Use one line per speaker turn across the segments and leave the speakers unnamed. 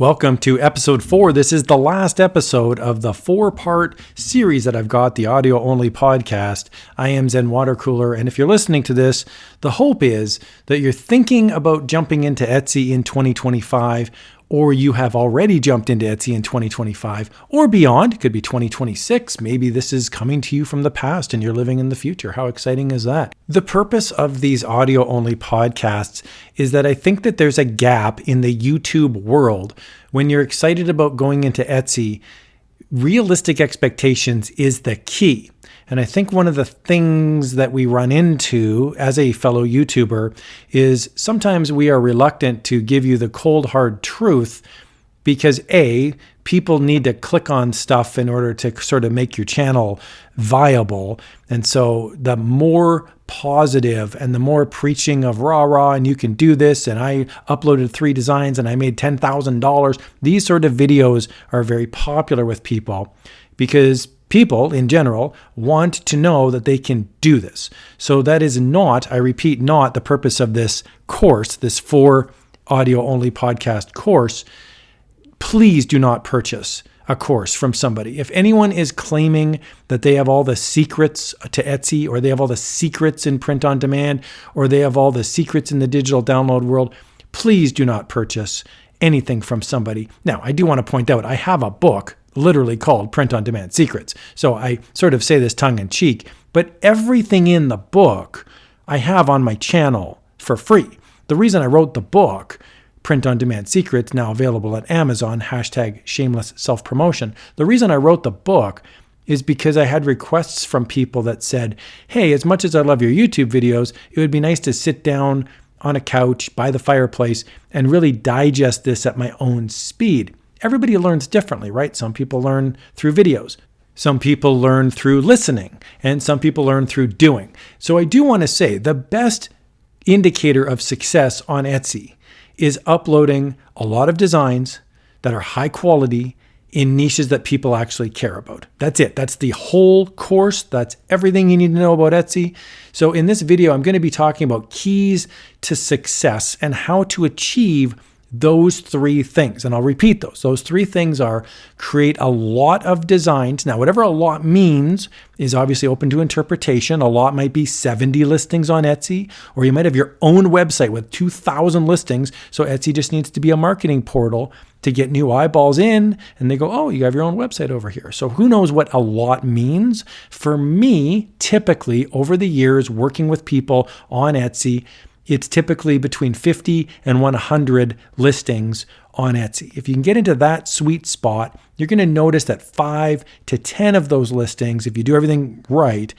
Welcome to episode 4. This is the last episode of the 4-part series that I've got, the audio-only podcast. I am Zen Watercooler, and if you're listening to this, the hope is that you're thinking about jumping into Etsy in 2025, or you have already jumped into Etsy in 2025 or beyond. It could be 2026. Maybe this is coming to you from the past and you're living in the future. How exciting is that? The purpose of these audio-only podcasts is that I think that there's a gap in the YouTube world. When you're excited about going into Etsy, realistic expectations is the key. And I think one of the things that we run into as a fellow YouTuber is sometimes we are reluctant to give you the cold, hard truth because A, people need to click on stuff in order to sort of make your channel viable. And so the more positive and the more preaching of rah, and you can do this, and I uploaded 3 designs and I made $10,000, these sort of videos are very popular with people because people in general want to know that they can do this. So that is not, I repeat, not the purpose of this course, this 4 audio-only podcast course. Please do not purchase a course from somebody. If anyone is claiming that they have all the secrets to Etsy, or they have all the secrets in print on demand, or they have all the secrets in the digital download world, please do not purchase anything from somebody. Now, I do want to point out, I have a book literally called Print on Demand Secrets. So I sort of say this tongue in cheek, but everything in the book I have on my channel for free. The reason I wrote the book, Print on Demand Secrets, now available at Amazon, #shameless self-promotion. The reason I wrote the book is because I had requests from people that said, hey, as much as I love your YouTube videos, it would be nice to sit down on a couch by the fireplace and really digest this at my own speed. Everybody learns differently, right? Some people learn through videos. Some people learn through listening, and some people learn through doing. So I do want to say the best indicator of success on Etsy is uploading a lot of designs that are high quality in niches that people actually care about. That's it. That's the whole course. That's everything you need to know about Etsy. So in this video, I'm going to be talking about keys to success and how to achieve those 3 things. And I'll repeat those. Those 3 things are create a lot of designs. Now, whatever a lot means is obviously open to interpretation. A lot might be 70 listings on Etsy, or you might have your own website with 2,000 listings. So Etsy just needs to be a marketing portal to get new eyeballs in, and they go, oh, you have your own website over here. So who knows what a lot means? For me, typically over the years working with people on Etsy, it's typically between 50 and 100 listings on Etsy. If you can get into that sweet spot, you're going to notice that 5 to 10 of those listings, if you do everything right,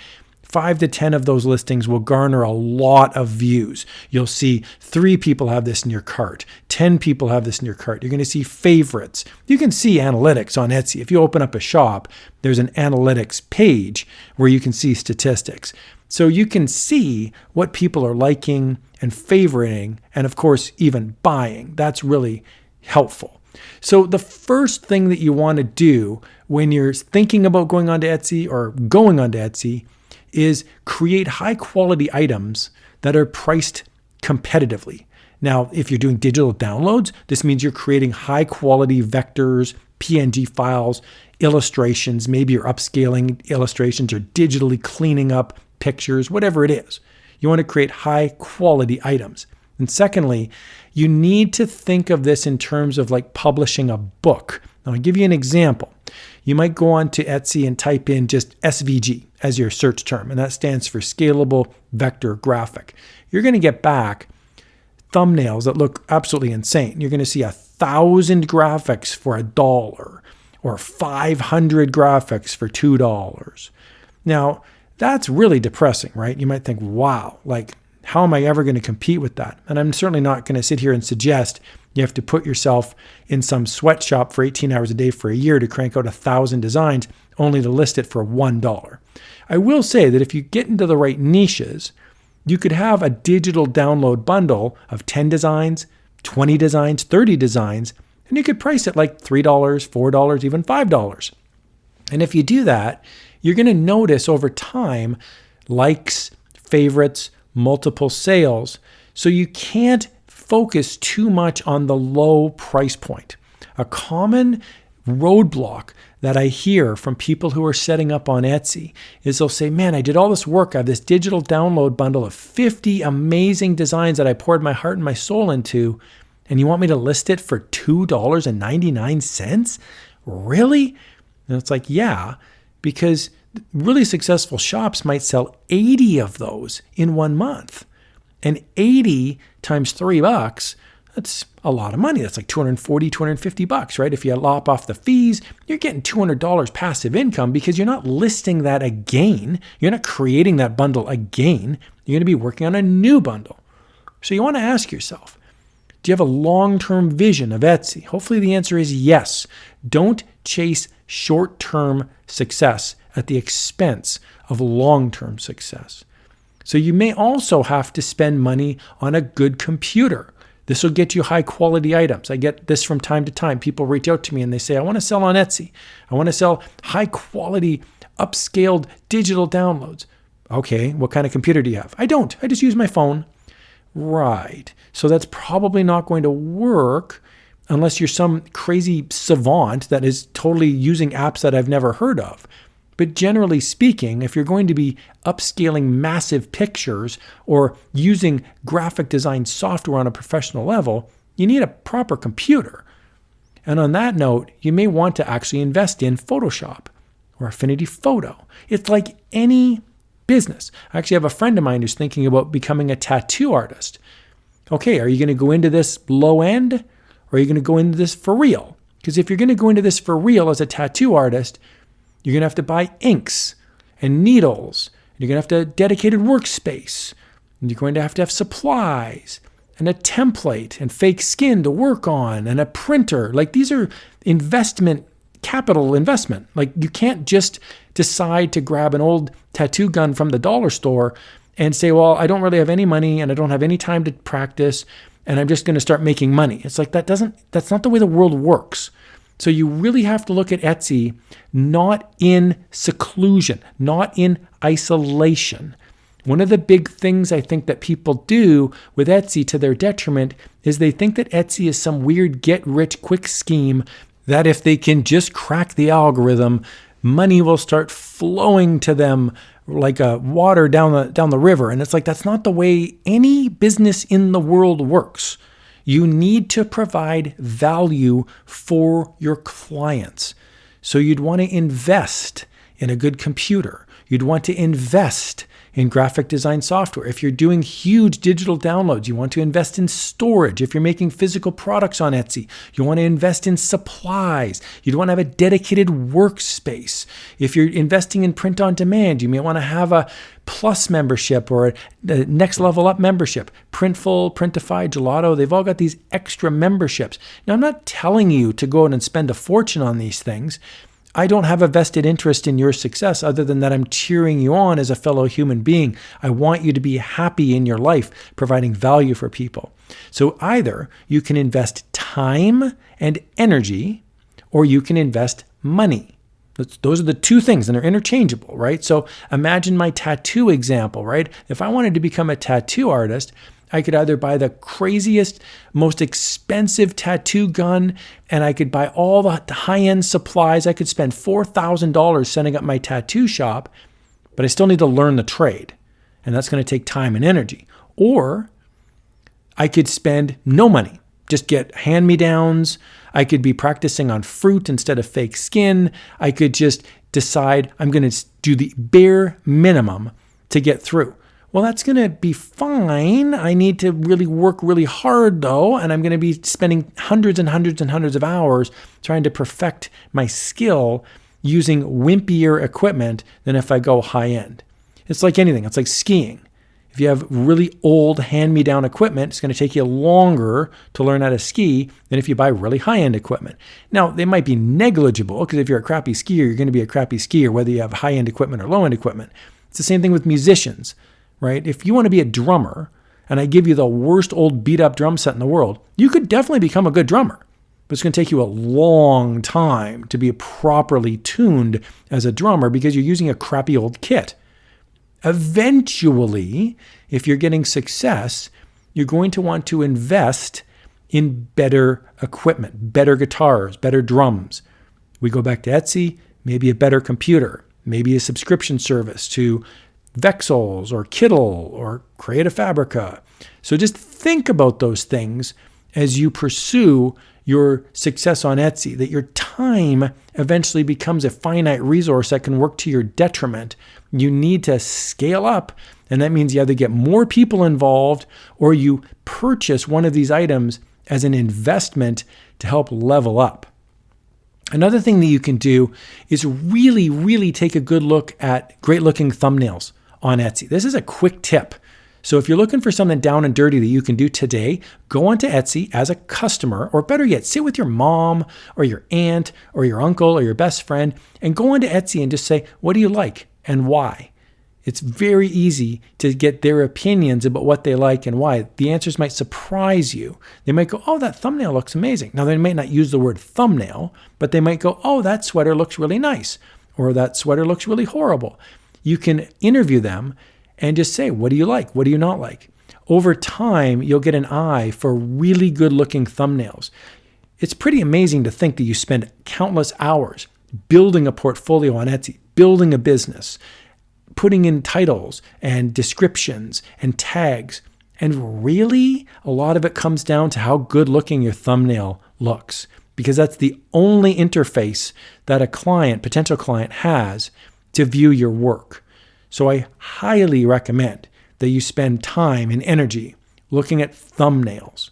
5 to 10 of those listings will garner a lot of views. You'll see 3 people have this in your cart, 10 people have this in your cart. You're going to see favorites. You can see analytics on Etsy. If you open up a shop, there's an analytics page where you can see statistics. So you can see what people are liking and favoriting, and of course, even buying. That's really helpful. So the first thing that you want to do when you're thinking about going onto Etsy or going onto Etsy is create high quality items that are priced competitively. Now, if you're doing digital downloads, this means you're creating high quality vectors, PNG files, illustrations. Maybe you're upscaling illustrations or digitally cleaning up pictures, whatever it is. You want to create high quality items. And secondly, you need to think of this in terms of like publishing a book. Now, I'll give you an example. You might go on to Etsy and type in just SVG as your search term, and that stands for Scalable Vector Graphic. You're going to get back thumbnails that look absolutely insane. You're going to see 1,000 graphics for $1 or 500 graphics for $2. Now, that's really depressing, right? You might think, wow, like, how am I ever going to compete with that? And I'm certainly not going to sit here and suggest you have to put yourself in some sweatshop for 18 hours a day for a year to crank out 1,000 designs only to list it for $1. I will say that if you get into the right niches, you could have a digital download bundle of 10 designs, 20 designs, 30 designs, and you could price it like $3, $4, even $5. And if you do that, you're going to notice over time likes, favorites, multiple sales. So you can't focus too much on the low price point. A common roadblock that I hear from people who are setting up on Etsy is they'll say, man, I did all this work. I have this digital download bundle of 50 amazing designs that I poured my heart and my soul into, and you want me to list it for $2.99? Really? And it's like, yeah, because really successful shops might sell 80 of those in 1 month. And 80 times $3, that's a lot of money. That's like $240, $250, right? If you lop off the fees, you're getting $200 passive income because you're not listing that again. You're not creating that bundle again. You're going to be working on a new bundle. So you want to ask yourself, do you have a long-term vision of Etsy? Hopefully the answer is yes. Don't chase short-term success at the expense of long-term success. So you may also have to spend money on a good computer. This will get you high quality items. I get this from time to time. People reach out to me and they say, I want to sell on Etsy. I want to sell high quality, upscaled digital downloads. Okay, what kind of computer do you have? I don't. I just use my phone. Right. So that's probably not going to work unless you're some crazy savant that is totally using apps that I've never heard of. But generally speaking, if you're going to be upscaling massive pictures or using graphic design software on a professional level, you need a proper computer. And on that note, you may want to actually invest in Photoshop or Affinity Photo. It's like any business. I actually have a friend of mine who's thinking about becoming a tattoo artist. Okay, are you going to go into this low end or are you going to go into this for real? Because if you're going to go into this for real as a tattoo artist, you're going to have to buy inks and needles. And you're going to have to dedicated workspace. And you're going to have supplies and a template and fake skin to work on and a printer. Like these are capital investment. Like you can't just decide to grab an old tattoo gun from the dollar store and say, well, I don't really have any money and I don't have any time to practice and I'm just going to start making money. It's like that's not the way the world works. So you really have to look at Etsy not in seclusion, not in isolation. One of the big things I think that people do with Etsy to their detriment is they think that Etsy is some weird get-rich-quick scheme that if they can just crack the algorithm, money will start flowing to them like water down the river. And it's like that's not the way any business in the world works. You need to provide value for your clients. So you'd want to invest in a good computer. You'd want to invest in graphic design software. If you're doing huge digital downloads, you want to invest in storage. If you're making physical products on Etsy, you want to invest in supplies. You'd want to have a dedicated workspace. If you're investing in print on demand, you may want to have a Plus membership or a Next Level Up membership. Printful, Printify, Gelato, they've all got these extra memberships. Now, I'm not telling you to go out and spend a fortune on these things. I don't have a vested interest in your success other than that I'm cheering you on as a fellow human being. I want you to be happy in your life, providing value for people. So either you can invest time and energy, or you can invest money. Those are the two things, and they're interchangeable, right? So imagine my tattoo example, right? If I wanted to become a tattoo artist, I could either buy the craziest, most expensive tattoo gun, and I could buy all the high-end supplies. I could spend $4,000 setting up my tattoo shop, but I still need to learn the trade, and that's going to take time and energy. Or I could spend no money, just get hand-me-downs. I could be practicing on fruit instead of fake skin. I could just decide I'm going to do the bare minimum to get through. Well, that's going to be fine. I need to really work really hard, though, and I'm going to be spending hundreds and hundreds and hundreds of hours trying to perfect my skill using wimpier equipment than if I go high-end. It's like anything. It's like skiing. If you have really old hand-me-down equipment, it's going to take you longer to learn how to ski than if you buy really high-end equipment. Now, they might be negligible, because if you're a crappy skier, you're going to be a crappy skier, whether you have high-end equipment or low-end equipment. It's the same thing with musicians. Right? If you want to be a drummer and I give you the worst old beat up drum set in the world, you could definitely become a good drummer. But it's going to take you a long time to be properly tuned as a drummer because you're using a crappy old kit. Eventually, if you're getting success, you're going to want to invest in better equipment, better guitars, better drums. We go back to Etsy, maybe a better computer, maybe a subscription service to Vexels or Kittle or Creative Fabrica. So just think about those things as you pursue your success on Etsy, that your time eventually becomes a finite resource that can work to your detriment. You need to scale up, and that means you either get more people involved or you purchase one of these items as an investment to help level up. Another thing that you can do is really, really take a good look at great-looking thumbnails on Etsy. This is a quick tip. So if you're looking for something down and dirty that you can do today, go onto Etsy as a customer, or better yet, sit with your mom or your aunt or your uncle or your best friend and go onto Etsy and just say, what do you like and why? It's very easy to get their opinions about what they like and why. The answers might surprise you. They might go, oh, that thumbnail looks amazing. Now, they might not use the word thumbnail, but they might go, oh, that sweater looks really nice, or that sweater looks really horrible. You can interview them and just say, what do you like? What do you not like? Over time, you'll get an eye for really good looking thumbnails. It's pretty amazing to think that you spend countless hours building a portfolio on Etsy, building a business, putting in titles and descriptions and tags. And really, a lot of it comes down to how good looking your thumbnail looks, because that's the only interface that a potential client has to view your work. So I highly recommend that you spend time and energy looking at thumbnails.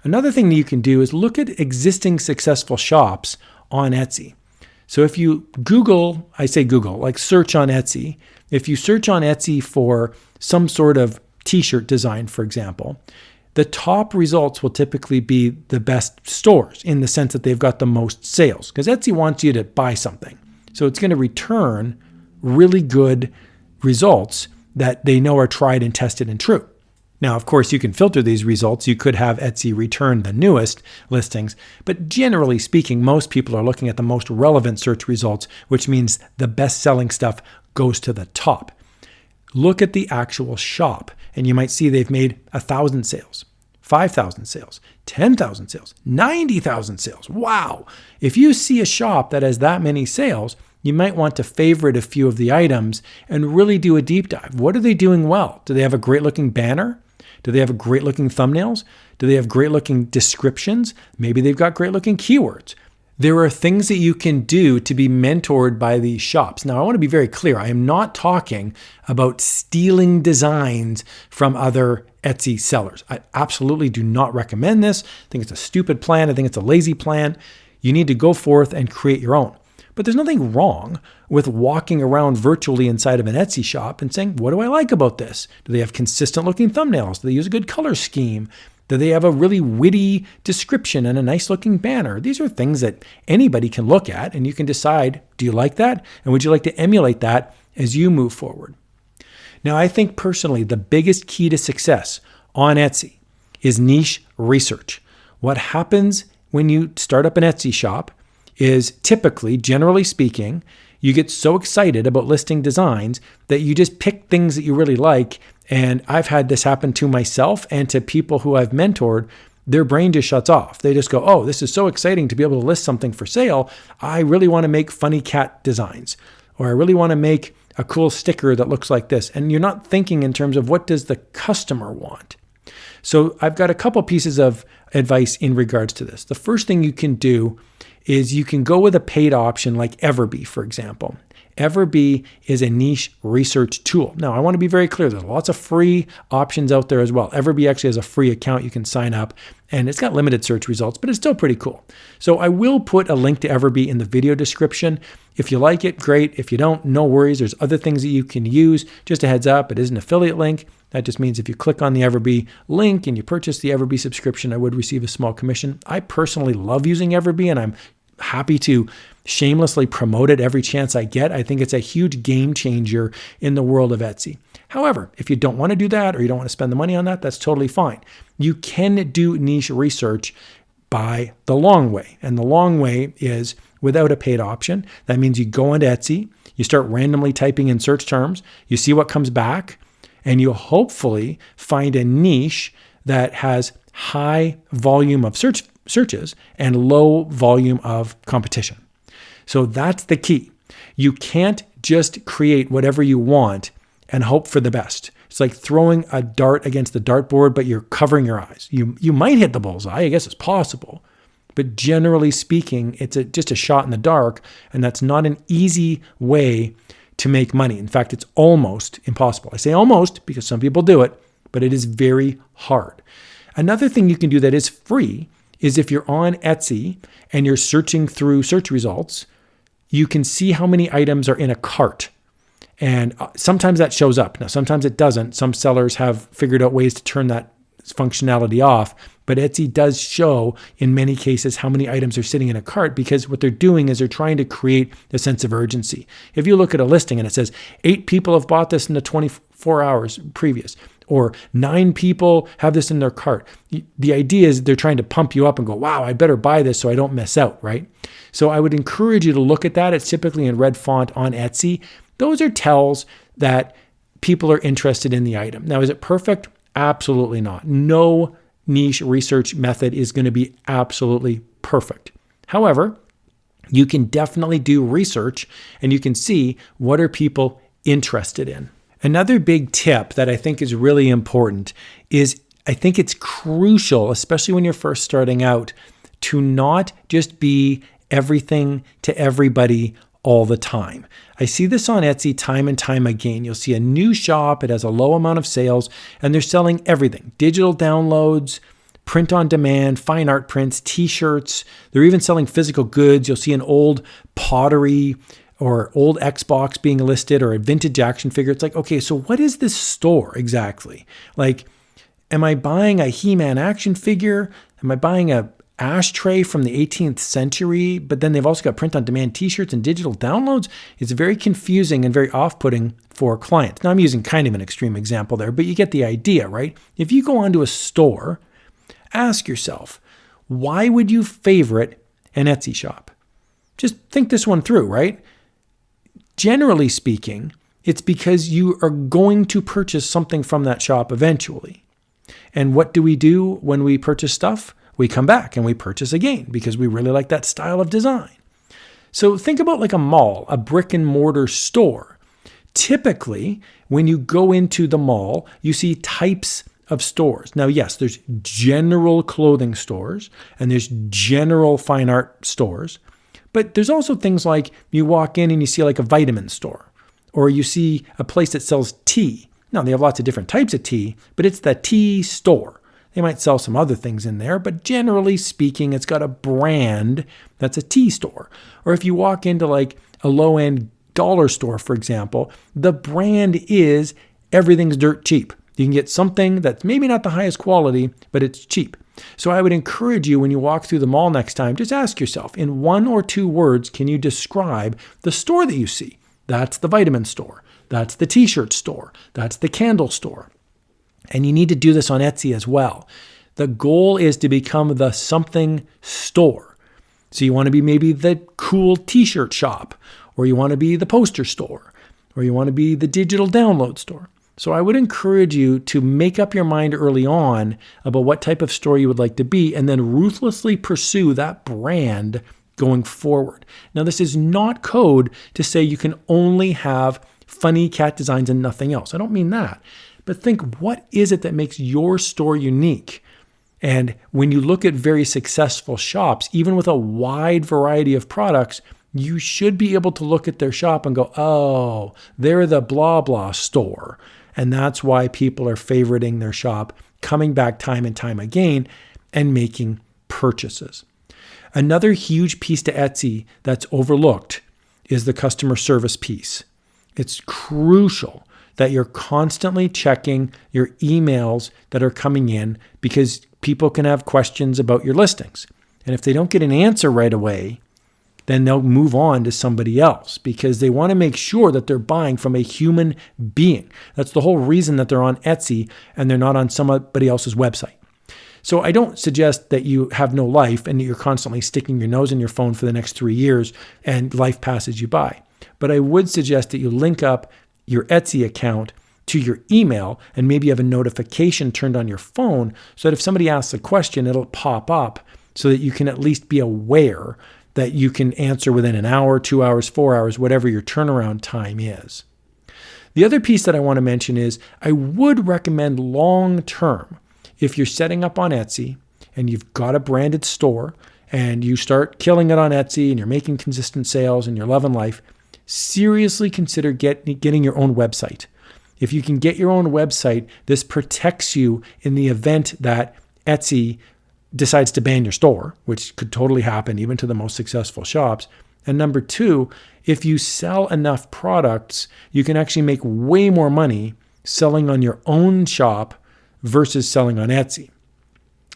Another thing that you can do is look at existing successful shops on Etsy. So if you Google, I say Google, like search on Etsy. If you search on Etsy for some sort of t-shirt design, for example, the top results will typically be the best stores in the sense that they've got the most sales, because Etsy wants you to buy something. So it's going to return really good results that they know are tried and tested and true. Now, of course, you can filter these results. You could have Etsy return the newest listings, but generally speaking, most people are looking at the most relevant search results, which means the best-selling stuff goes to the top. Look at the actual shop, and you might see they've made 1,000 sales, 5,000 sales, 10,000 sales, 90,000 sales. Wow! If you see a shop that has that many sales, you might want to favorite a few of the items and really do a deep dive. What are they doing well? Do they have a great-looking banner? Do they have great-looking thumbnails? Do they have great-looking descriptions? Maybe they've got great-looking keywords. There are things that you can do to be mentored by these shops. Now, I want to be very clear. I am not talking about stealing designs from other Etsy sellers. I absolutely do not recommend this. I think it's a stupid plan. I think it's a lazy plan. You need to go forth and create your own. But there's nothing wrong with walking around virtually inside of an Etsy shop and saying, what do I like about this? Do they have consistent looking thumbnails? Do they use a good color scheme? Do they have a really witty description and a nice looking banner? These are things that anybody can look at, and you can decide, do you like that? And would you like to emulate that as you move forward? Now, I think personally, the biggest key to success on Etsy is niche research. What happens when you start up an Etsy shop is typically, generally speaking, you get so excited about listing designs that you just pick things that you really like. And I've had this happen to myself and to people who I've mentored. Their brain just shuts off. They just go, oh, this is so exciting to be able to list something for sale. I really want to make funny cat designs, or I really want to make a cool sticker that looks like this. And you're not thinking in terms of what does the customer want. So I've got a couple pieces of advice in regards to this. The first thing you can do is you can go with a paid option like Everbee, for example. Everbee is a niche research tool. Now, I want to be very clear. There's lots of free options out there as well. Everbee actually has a free account you can sign up, and it's got limited search results, but it's still pretty cool. So I will put a link to Everbee in the video description. If you like it, great. If you don't, no worries. There's other things that you can use. Just a heads up, it is an affiliate link. That just means if you click on the Everbee link and you purchase the Everbee subscription, I would receive a small commission. I personally love using Everbee, and I'm happy to shamelessly promote it every chance I get. I think it's a huge game changer in the world of Etsy. However, if you don't want to do that or you don't want to spend the money on that, that's totally fine. You can do niche research by the long way. And the long way is without a paid option. That means you go into Etsy, you start randomly typing in search terms, you see what comes back, and you hopefully find a niche that has high volume of searches and low volume of competition. So that's the key. You can't just create whatever you want and hope for the best. It's like throwing a dart against the dartboard, but you're covering your eyes. You might hit the bullseye. I guess it's possible. But generally speaking, it's just a shot in the dark, and that's not an easy way to make money. In fact, it's almost impossible. I say almost because some people do it, but it is very hard. Another thing you can do that is free is if you're on Etsy and you're searching through search results, you can see how many items are in a cart. And sometimes that shows up. Now, sometimes it doesn't. Some sellers have figured out ways to turn that functionality off, but Etsy does show in many cases how many items are sitting in a cart, because what they're doing is they're trying to create a sense of urgency. If you look at a listing and it says 8 people have bought this in the 24 hours previous, or 9 people have this in their cart, the idea is they're trying to pump you up and go, wow, I better buy this so I don't miss out, right? So I would encourage you to look at that. It's typically in red font on Etsy. Those are tells that people are interested in the item. Now, is it perfect? Absolutely not. No niche research method is going to be absolutely perfect. However, you can definitely do research and you can see what are people interested in. Another big tip that I think is really important is I think it's crucial, especially when you're first starting out, to not just be everything to everybody all the time. I see this on Etsy time and time again. You'll see a new shop, it has a low amount of sales, and they're selling everything. Digital downloads, print on demand, fine art prints, t-shirts. They're even selling physical goods. You'll see an old pottery or old Xbox being listed, or a vintage action figure. It's like, okay, so what is this store exactly? Like, am I buying a He-Man action figure? Am I buying a ashtray from the 18th century, but then they've also got print-on-demand t-shirts and digital downloads? It's very confusing and very off-putting for clients. Now, I'm using kind of an extreme example there, but you get the idea, right? If you go onto a store, ask yourself, why would you favorite an Etsy shop? Just think this one through, right? Generally speaking, it's because you are going to purchase something from that shop eventually. And what do we do when we purchase stuff? We come back and we purchase again because we really like that style of design. So think about like a mall, a brick and mortar store. Typically, when you go into the mall, you see types of stores. Now, yes, there's general clothing stores and there's general fine art stores, but there's also things like you walk in and you see like a vitamin store, or you see a place that sells tea. Now, they have lots of different types of tea, but it's the tea store. They might sell some other things in there, but generally speaking, it's got a brand that's a tea store. Or if you walk into like a low-end dollar store, for example, the brand is everything's dirt cheap. You can get something that's maybe not the highest quality, but it's cheap. So I would encourage you when you walk through the mall next time, just ask yourself, in 1 or 2 words, can you describe the store that you see? That's the vitamin store. That's the t-shirt store. That's the candle store. And you need to do this on Etsy as well. The goal is to become the something store. So you want to be maybe the cool t-shirt shop, or you want to be the poster store, or you want to be the digital download store. So I would encourage you to make up your mind early on about what type of store you would like to be, and then ruthlessly pursue that brand going forward. Now, this is not code to say you can only have funny cat designs and nothing else. I don't mean that. But think, what is it that makes your store unique? And when you look at very successful shops, even with a wide variety of products, you should be able to look at their shop and go, oh, they're the blah, blah store. And that's why people are favoriting their shop, coming back time and time again, and making purchases. Another huge piece to Etsy that's overlooked is the customer service piece. It's crucial that you're constantly checking your emails that are coming in, because people can have questions about your listings. And if they don't get an answer right away, then they'll move on to somebody else, because they want to make sure that they're buying from a human being. That's the whole reason that they're on Etsy and they're not on somebody else's website. So I don't suggest that you have no life and you're constantly sticking your nose in your phone for the next 3 years and life passes you by. But I would suggest that you link up your Etsy account to your email, and maybe you have a notification turned on your phone so that if somebody asks a question, it'll pop up so that you can at least be aware that you can answer within an hour, 2 hours, 4 hours, whatever your turnaround time is. The other piece that I want to mention is I would recommend long-term, if you're setting up on Etsy and you've got a branded store and you start killing it on Etsy and you're making consistent sales and you're loving life, seriously consider getting your own website. If you can get your own website, this protects you in the event that Etsy decides to ban your store, which could totally happen even to the most successful shops. And number two, if you sell enough products, you can actually make way more money selling on your own shop versus selling on Etsy.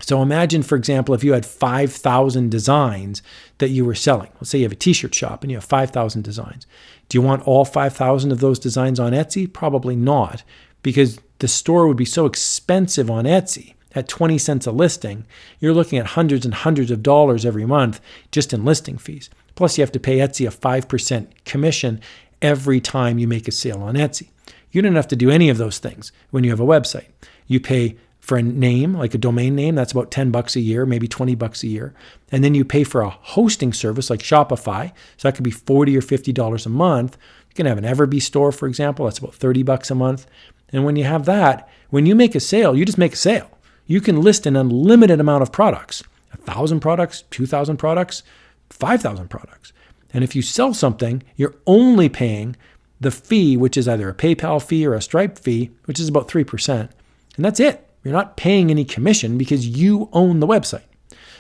So imagine, for example, if you had 5,000 designs that you were selling. Let's say you have a t-shirt shop and you have 5,000 designs. Do you want all 5,000 of those designs on Etsy? Probably not, because the store would be so expensive on Etsy. At 20 cents a listing, you're looking at hundreds and hundreds of dollars every month just in listing fees. Plus, you have to pay Etsy a 5% commission every time you make a sale on Etsy. You don't have to do any of those things when you have a website. You pay for a name, like a domain name, that's about $10 a year, maybe $20 a year. And then you pay for a hosting service like Shopify. So that could be $40 or $50 a month. You can have an Everbee store, for example. That's about $30 a month. And when you have that, when you make a sale, you just make a sale. You can list an unlimited amount of products, 1,000 products, 2,000 products, 5,000 products. And if you sell something, you're only paying the fee, which is either a PayPal fee or a Stripe fee, which is about 3%. And that's it. You're not paying any commission because you own the website.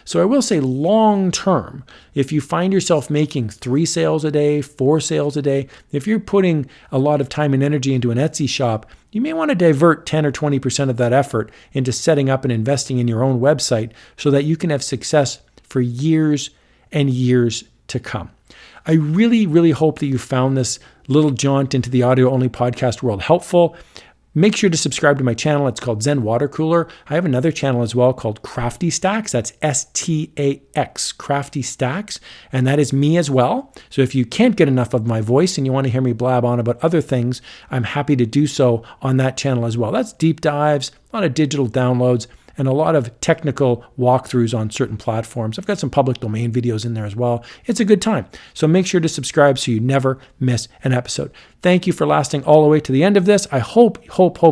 So I will say long term, if you find yourself making 3 sales a day, 4 sales a day, if you're putting a lot of time and energy into an Etsy shop, you may want to divert 10 or 20% of that effort into setting up and investing in your own website so that you can have success for years and years to come. I really, really hope that you found this little jaunt into the audio-only podcast world helpful. Make sure to subscribe to my channel. It's called Zen Watercooler. I have another channel as well called Crafty Stacks. That's S-T-A-X, Crafty Stacks. And that is me as well. So if you can't get enough of my voice and you want to hear me blab on about other things, I'm happy to do so on that channel as well. That's deep dives, a lot of digital downloads, and a lot of technical walkthroughs on certain platforms. I've got some public domain videos in there as well. It's a good time. So make sure to subscribe so you never miss an episode. Thank you for lasting all the way to the end of this. I hope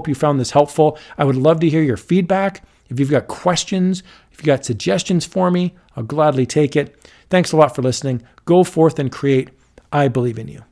you found this helpful. I would love to hear your feedback. If you've got questions, if you've got suggestions for me, I'll gladly take it. Thanks a lot for listening. Go forth and create. I believe in you.